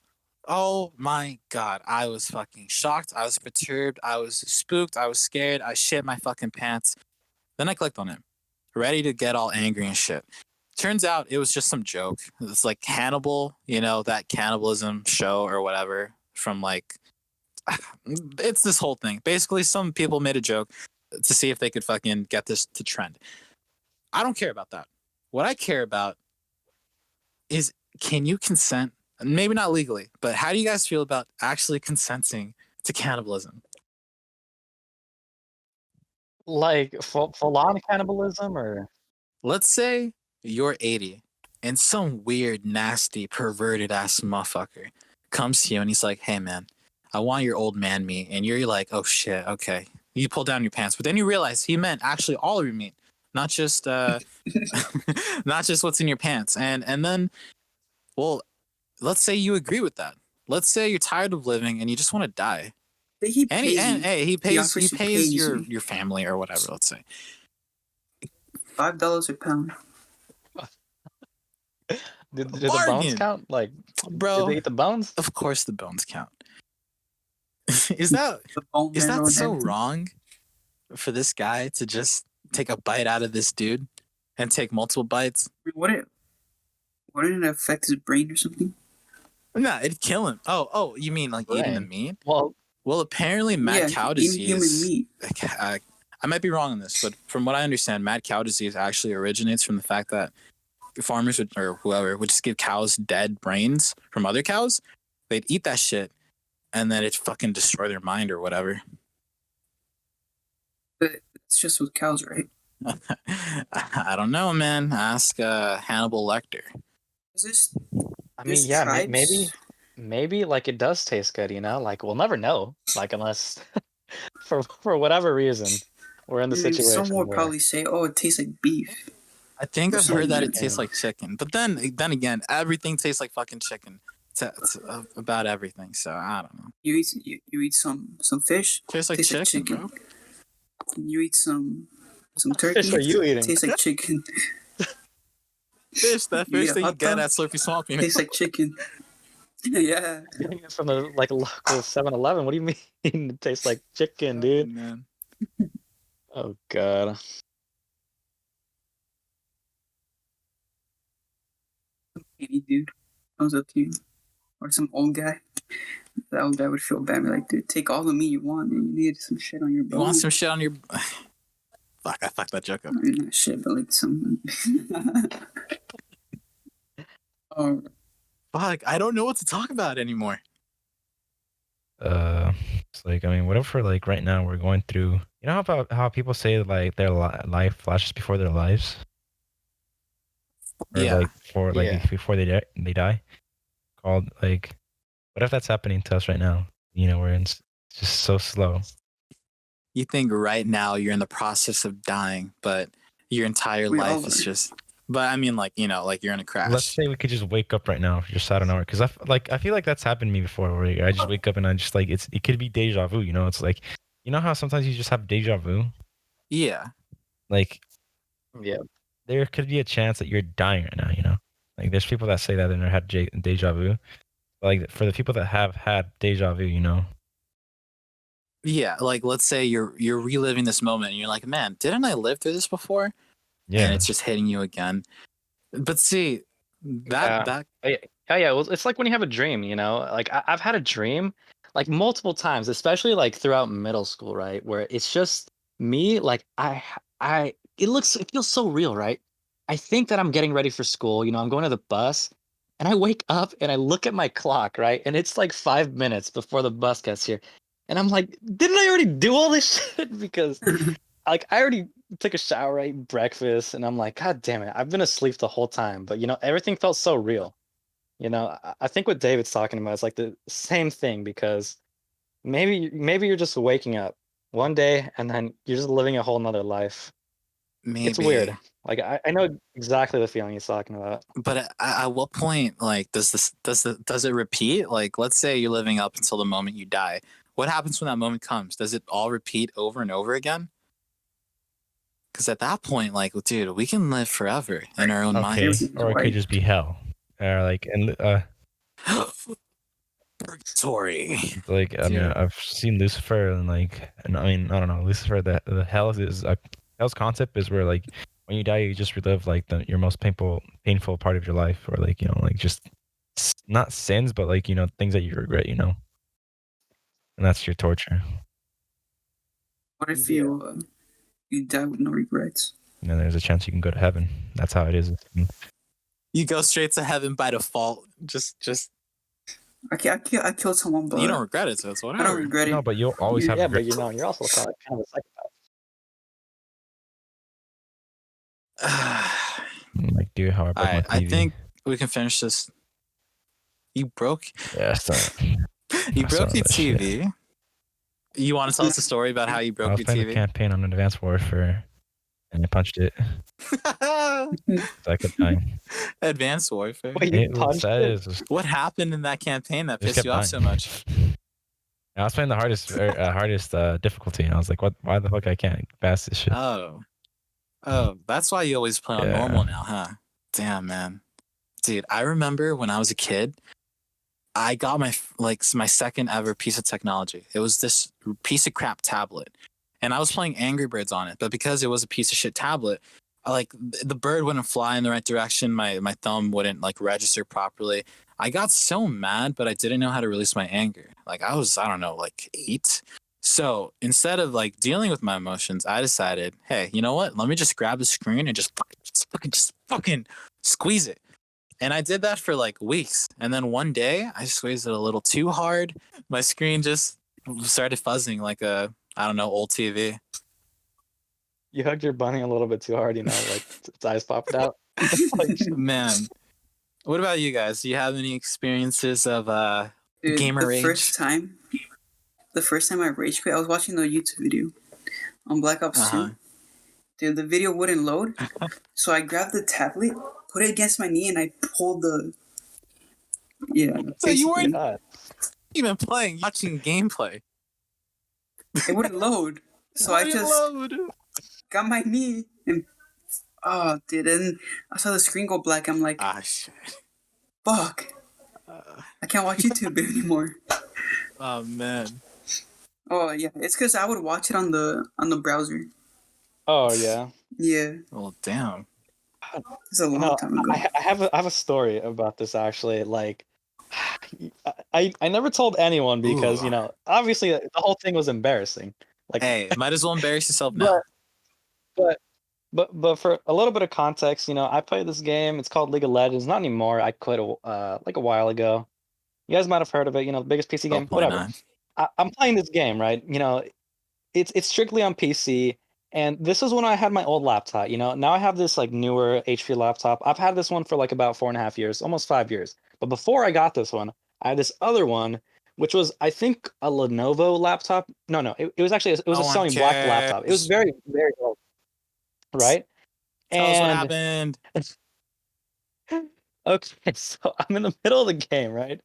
oh my god, I was fucking shocked. I was perturbed. I was spooked. I was scared. I shit my fucking pants. Then I clicked on it, ready to get all angry and shit. Turns out it was just some joke. It's like Hannibal, that cannibalism show or whatever from like it's this whole thing. Basically, some people made a joke to see if they could fucking get this to trend. I don't care about that. What I care about is, can you consent? Maybe not legally, but how do you guys feel about actually consenting to cannibalism? Like full on cannibalism, or Let's say you're 80 and some weird, nasty, perverted ass motherfucker comes to you and he's like, hey man, I want your old man meat. And you're like, oh shit, okay. You pull down your pants, but then you realize he meant actually all of your meat, not just not just what's in your pants. And then, well, let's say you agree with that. Let's say you're tired of living and you just want to die. But he And pays you. hey, he offers to pays pays your you family or whatever, let's say. $5 a pound. did the bones Bargain, count? Like, did bro. they eat the bones? Of course the bones count. is that The bone is that marrow and so everything. wrong for this guy to just take a bite out of this dude and take multiple bites? Wouldn't it affect his brain or something? Nah, it'd kill him. Oh, you mean like eating the Brain. meat? Well, Well, apparently mad Yeah, cow eating human disease. meat. I might be wrong on this, but from what I understand, mad cow disease actually originates from the fact that farmers or whoever would just give cows dead brains from other cows. They'd eat that shit, and then it'd fucking destroy their mind or whatever. But it's just with cows, right? I don't know, man. Ask Hannibal Lecter. Is this? I mean, There's yeah, tribes. maybe like it does taste good, like we'll never know, like unless for whatever reason we're in the Some situation will where probably say, "Oh, it tastes like beef." I think I've some heard that it reason. tastes like chicken, but then again, everything tastes like fucking chicken. It's about everything, so I don't know. You eat some fish, Tastes like chicken, bro. You eat some turkey, Fish are you eating? tastes like chicken. Fish, that You eat fish a that you hot get dog, at Slurpee Swamp, you know? tastes like chicken. Yeah. Getting it from the like local 7-Eleven. What do you mean? It tastes like chicken, Oh, dude. man. Oh god. Any dude comes up to you, or some old guy. That old guy would feel bad. Be like, dude, take all the meat you want, and you need some shit on your You bone. want some shit on your... Fuck, I fucked that joke up. I mean, not shit, but like some. Oh, Fuck, I don't know what to talk about anymore. It's like, I mean, what if we're like right now we're going through, you know about how people say like their life flashes before their lives, or Yeah. like before Yeah. before they die, called like, what if that's happening to us right now? You know, we're in just so slow. You think right now you're in the process of dying, but your entire We all life is are. just... But I mean, like, you know, like you're in a crash. Let's say we could just wake up right now, just out of nowhere, because I feel like that's happened to me before, where I just wake up and I just like it could be deja vu. You know, it's like, you know how sometimes you just have deja vu, Yeah. like Yeah. there could be a chance that you're dying right now. You know, like there's people that say that they never had deja vu. But like for the people that have had deja vu, you know, Yeah, like let's say you're reliving this moment and you're like, man, didn't I live through this before? yeah, And it's just hitting you again. But see, Yeah. that Yeah. Well, it's like when you have a dream, you know. Like I've had a dream, like multiple times, especially like throughout middle school, right? Where it's just me, like it feels so real, right? I think that I'm getting ready for school. You know, I'm going to the bus, and I wake up and I look at my clock, right? And it's like 5 minutes before the bus gets here, and I'm like, didn't I already do all this shit? Because like I already took a shower, ate breakfast, and I'm like, God damn it, I've been asleep the whole time. But you know, everything felt so real. You know, I think what David's talking about is like the same thing because maybe you're just waking up one day and then you're just living a whole nother life. It's maybe. weird. Like I know exactly the feeling he's talking about. But at what point, like, does it repeat? Like, let's say you're living up until the moment you die. What happens when that moment comes? Does it all repeat over and over again? Because at that point, like, dude, we can live forever in our own okay, minds. or it could just be hell, or like Purgatory. like I mean, Dude. I've seen Lucifer and like, and I mean, I don't know, Lucifer. The hell is hell's concept is where like when you die, you just relive like your most painful part of your life, or like, you know, like just not sins, but like, you know, things that you regret, you know, and that's your torture. What if Yeah. you die with no regrets? And then there's a chance you can go to heaven. That's how it is. You go straight to heaven by default. Just I killed someone, but you don't regret it, so it's I don't whatever. regret it. No, but you'll always have Yeah, but regrets. you know, you're also kind of a psychopath. Like, dude, how I broke my Alright, I TV. think we can finish this. You broke Yeah, it's not. you I broke saw your that shit. TV. You want to tell us a story about how you I broke was your playing the TV? campaign on Advanced Warfare, and I punched it. So I kept dying. Advanced Warfare. Wait, you What's punched sad it? is just, What happened in that campaign that just pissed kept you off dying. so much? I was playing the hardest difficulty, and I was like, why the fuck I can't pass this shit? Oh, that's why you always play on Yeah. normal now, huh? Damn, man. Dude, I remember when I was a kid, I got my second ever piece of technology. It was this piece of crap tablet, and I was playing Angry Birds on it. But because it was a piece of shit tablet, the bird wouldn't fly in the right direction. My thumb wouldn't like register properly. I got so mad, but I didn't know how to release my anger. Like I was, I don't know, like 8. So instead of like dealing with my emotions, I decided, hey, you know what? Let me just grab the screen and just fucking squeeze it. And I did that for like weeks. And then one day I squeezed it a little too hard. My screen just started fuzzing like a, I don't know, old TV. You hugged your bunny a little bit too hard, you know, like its eyes popped out. Like, Man, what about you guys? Do you have any experiences of Dude, gamer the rage? first time I rage quit, I was watching a YouTube video on Black Ops 2. dude, the video wouldn't load. So I grabbed the tablet, put it against my knee, and I pulled the. Yeah, So you basically. weren't God. even playing, watching gameplay. It wouldn't load. So I Wouldn't just load. got my knee and. Oh, dude, and I saw the screen go black. I'm like, Ah, shit. fuck. I can't watch YouTube anymore. Oh man. Oh yeah, it's because I would watch it on the browser. Oh yeah. Yeah, Well, damn. it's a long No, time ago. I have a story about this actually. Like, I never told anyone because Ooh. obviously the whole thing was embarrassing. Like, Hey, might as well embarrass yourself now. but but but for a little bit of context, I played this game. It's called League of Legends. Not anymore. I quit like a while ago. You guys might have heard of it. The biggest PC game. Whatever. 12.9. I'm playing this game, right? It's strictly on PC. And this is when I had my old laptop. Now I have this like newer HP laptop. I've had this one for like about 4.5 years, almost 5 years. But before I got this one, I had this other one, which was I think a Lenovo laptop. No, it was actually it was No a one Sony black laptop. It was cares. very very old, right? Tell us what And happened. okay, so I'm in the middle of the game, right?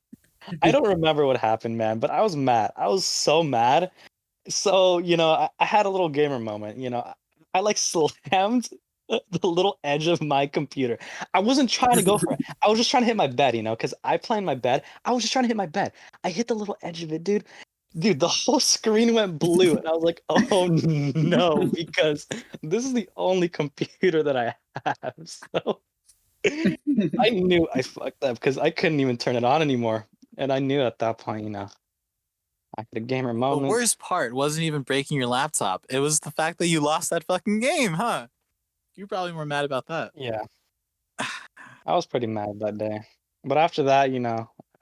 I don't remember what happened, man, but I was mad. I was so mad. So, I had a little gamer moment. I like slammed the little edge of my computer. I wasn't trying to go for it. I was just trying to hit my bed, because I play in my bed. I was just trying to hit my bed. I hit the little edge of it, dude. Dude, the whole screen went blue, and I was like, "Oh no!" Because this is the only computer that I have. So I knew I fucked up because I couldn't even turn it on anymore, and I knew at that point, I had a gamer The moment. worst part wasn't even breaking your laptop. It was the fact that you lost that fucking game, huh? You're probably more mad about that. Yeah. I was pretty mad that day. But after that,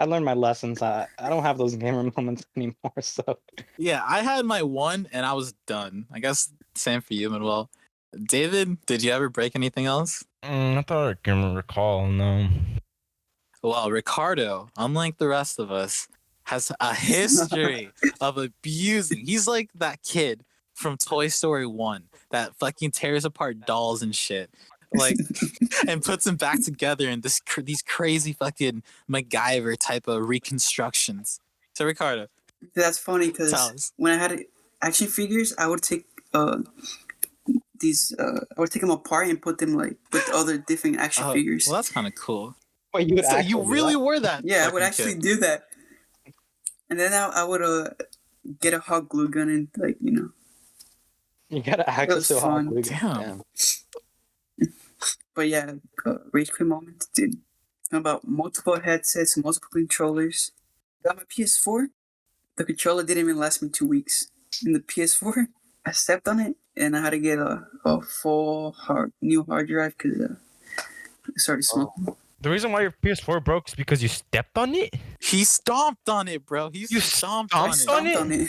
I learned my lessons. I don't have those gamer moments anymore. So Yeah, I had my one and I was done. I guess same for you, Manuel. David, did you ever break anything else? I thought I can recall. No. Well, Ricardo, unlike the rest of us, has a history of abusing. He's like that kid from Toy Story 1 that fucking tears apart dolls and shit. Like, and puts them back together in these crazy fucking MacGyver type of reconstructions. So, Ricardo, That's funny tell because us. when I had action figures, I would take I would take them apart and put them like with other different action Oh, figures. well, that's kind of cool. wait, you would So you actually do really that? were that Yeah, I would fucking actually kid. do that, and then I would get a hot glue gun and You got it access was to a hot fun. glue gun. Damn. But yeah, rage quit moment, dude. About multiple headsets, multiple controllers. Got my PS4. The controller didn't even last me 2 weeks. In the PS4, I stepped on it and I had to get a full new hard drive because it started smoking. The reason why your PS4 broke is because you stepped on it? He stomped on it, bro. He You stomped on it. stomped Stomped on it.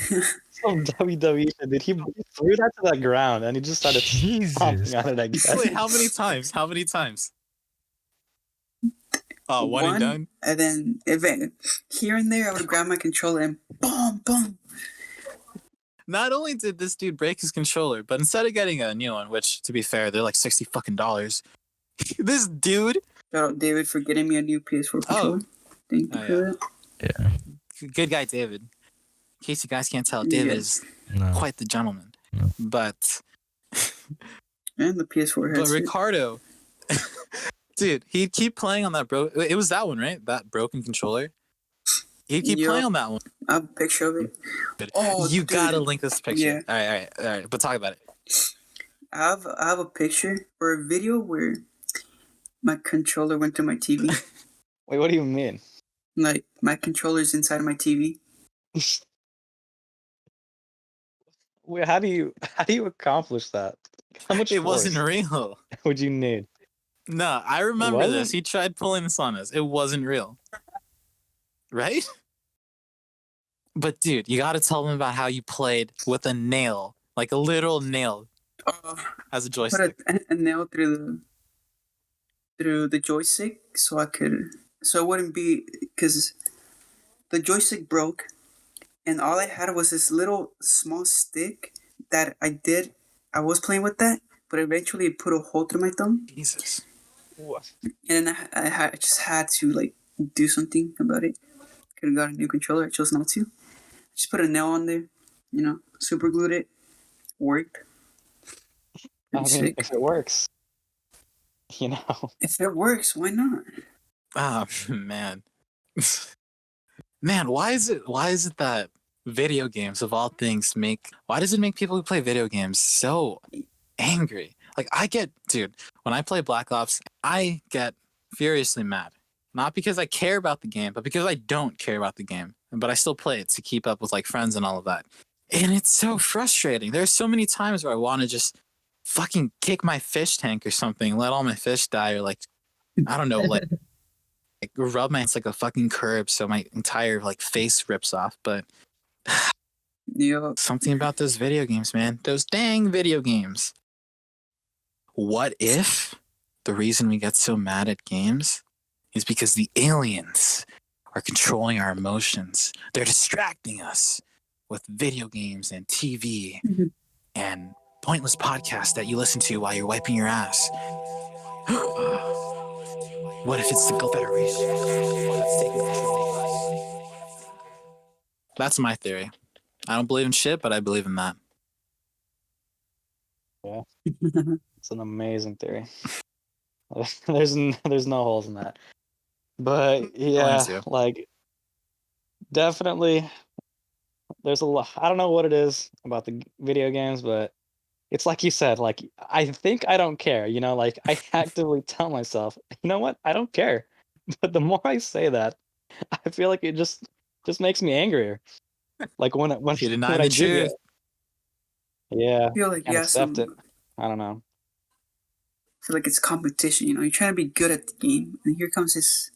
Some WWE shit, dude. He threw that to the ground and he just started stomping Jesus. on it, I guess. Wait, how many times? How many times? Oh, one and done? And then here and there, I would grab my controller and boom, boom. Not only did this dude break his controller, but instead of getting a new one, which to be fair, they're like $60 fucking, this dude. Shout out David for getting me a new PS4 controller. Thank you Oh, for yeah. that. Yeah. Good guy, David. In case you guys can't tell, David is No. quite the gentleman. No. But And the PS4 headset. Ricardo, dude, he'd keep playing on that it was that one, right? That broken controller. He'd keep Yup. playing on that one. I have a picture of it. Oh, you dude. gotta link this picture. Yeah. All right. But talk about it. I have a picture or a video where my controller went to my TV. Wait, what do you mean? Like my controller's inside of my TV. Wait, how do you accomplish that? How much It force wasn't real. would you need? No, I remember wasn't? this. He tried pulling this on us. It wasn't real. Right? But dude, you gotta tell them about how you played with a nail, like a literal nail, as a Put joystick. a nail through the joystick so it wouldn't be because the joystick broke and all I had was this little small stick that I was playing with that, but eventually it put a hole through my thumb, Jesus. and then I just had to like do something about it. Could have got a new controller. I chose not to. Just put a nail on there, super glued it. Worked. Pretty sick. if it works, If it works, why not? Oh man. Man, why is it that video games of all things why does it make people who play video games so angry? Like dude, when I play Black Ops, I get furiously mad. Not because I care about the game, but because I don't care about the game. But I still play it to keep up with like friends and all of that. And it's so frustrating. There's so many times where I want to just fucking kick my fish tank or something, let all my fish die, or like, I don't know, like rub my hands like a fucking curb so my entire like face rips off. But Yeah. something about those video games, man. Those dang video games. What if the reason we get so mad at games is because the aliens are controlling our emotions? They're distracting us with video games and TV and pointless podcasts that you listen to while you're wiping your ass. What if it's the Confederation? That's taking control of us? That's my theory. I don't believe in shit, but I believe in that. Yeah, it's an amazing theory. there's no holes in that. But yeah, like definitely, there's a lot. I don't know what it is about the video games, but it's like you said. Like I think I don't care. Like I actively tell myself, you know what, I don't care. But the more I say that, I feel like it just makes me angrier. Like when You deny when the I do truth. yeah, I feel like and accept it. I don't know. I feel like it's competition. You're trying to be good at the game, and here comes this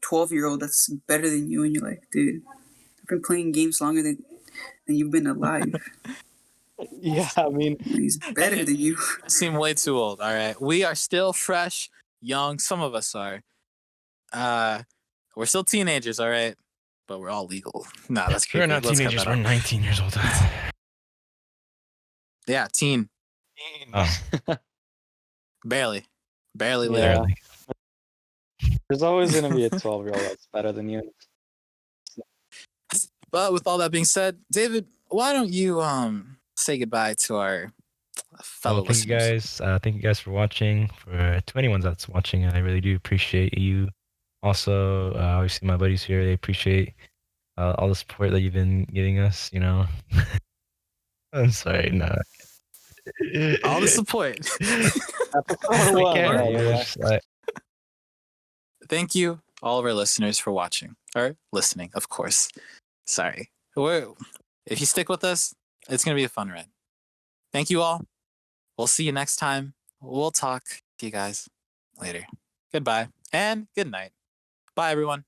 12-year-old that's better than you, and you're like, dude, I've been playing games longer than you've been alive. Yeah, I mean, He's better than you. I seem way too old. All right, we are still fresh, young. Some of us are. We're still teenagers. All right, but we're all legal. Nah, that's creepy. We're not Let's cut teenagers. that We're out. 19 years old. Yeah, teen. Oh, Barely legal. Yeah. barely. There's always gonna be a 12-year-old that's better than you. But with all that being said, David, why don't you say goodbye to our fellow Thank you listeners? guys. Thank you guys for watching. To anyone that's watching, I really do appreciate you. Also, obviously my buddies here, they appreciate all the support that you've been giving us. I'm sorry, no. All the support. Episode I 1. can't Hey, wish. Thank you, all of our listeners, for watching or listening, of course. Sorry. If you stick with us, it's going to be a fun ride. Thank you all. We'll see you next time. We'll talk to you guys later. Goodbye and good night. Bye, everyone.